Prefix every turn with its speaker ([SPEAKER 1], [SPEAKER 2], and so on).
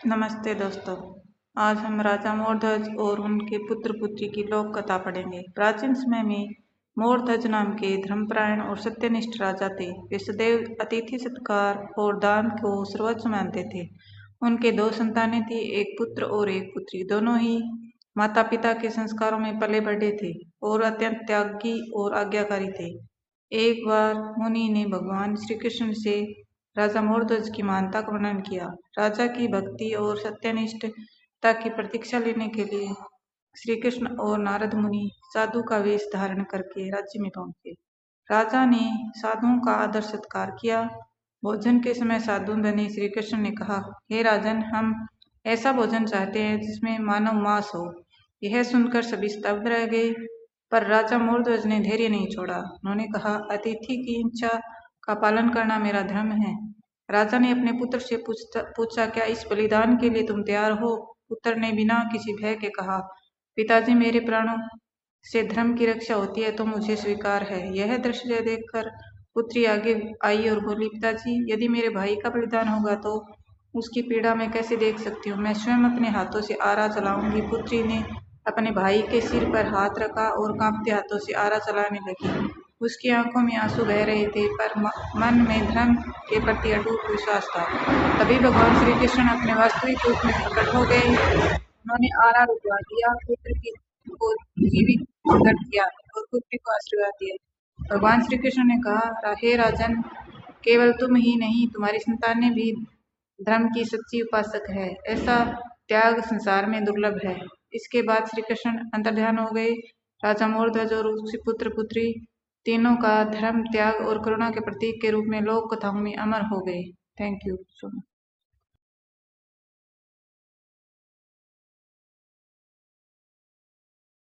[SPEAKER 1] नमस्ते दोस्तों। आज हम राजा मोरध्वज और उनके पुत्र पुत्री की लोक कथा पढ़ेंगे। प्राचीन समय में मोरध्वज नाम के धर्मपरायण और सत्यनिष्ठ राजा थे। वे सदैव अतिथि सत्कार और दान को सर्वोच्च मानते थे। उनके दो संतानें थी, एक पुत्र और एक पुत्री। दोनों ही माता पिता के संस्कारों में पले बढ़े थे और अत्यंत त्यागी और आज्ञाकारी थे। एक बार मुनि ने भगवान श्री कृष्ण से राजा मोरध्वज की महानता का वर्णन किया। राजा की भक्ति और सत्यनिष्ठता की प्रतीक्षा लेने के लिए श्री कृष्ण और नारद मुनि साधु का वेश धारण करके राज्य में पहुंचे। राजा ने साधुओं का आदर सत्कार किया। भोजन के समय साधु धनी श्री कृष्ण ने कहा, हे राजन, हम ऐसा भोजन चाहते हैं जिसमें मानव मांस हो। यह सुनकर सभी स्तब्ध रह गए, पर राजा मोरध्वज ने धैर्य नहीं छोड़ा। उन्होंने कहा, अतिथि की इच्छा का पालन करना मेरा धर्म है। राजा ने अपने पुत्र से पूछा, क्या इस बलिदान के लिए तुम तैयार हो? पुत्र ने बिना किसी भय के कहा, पिताजी, मेरे प्राणों से धर्म की रक्षा होती है तो मुझे स्वीकार है। यह दृश्य देखकर पुत्री आगे आई और बोली, पिताजी, यदि मेरे भाई का बलिदान होगा तो उसकी पीड़ा मैं कैसे देख सकती हूँ? मैं स्वयं अपने हाथों से आरा चलाऊंगी। पुत्री ने अपने भाई के सिर पर हाथ रखा और कांपते हाथों से आरा चलाने लगी। उसकी आंखों में आंसू बह रहे थे, पर मन में धर्म के प्रति अटूट विश्वास था। तभी भगवान श्री कृष्ण अपने वास्तविक रूप में प्रकट हो गए। उन्होंने आरा रुकवा दिया, पुत्र को जीवित कर दिया और पुत्री को आशीर्वाद दिया। भगवान श्री कृष्ण ने कहा, हे राजन, केवल तुम ही नहीं, तुम्हारी संतानें भी धर्म की सच्ची उपासक है। ऐसा त्याग संसार में दुर्लभ है। इसके बाद श्री कृष्ण अंतर्ध्यान हो गए। राजा मोरध्वज और उसके पुत्र पुत्री तीनों का धर्म, त्याग और करुणा के प्रतीक के रूप में लोक कथाओं में अमर हो गए। Thank you so much.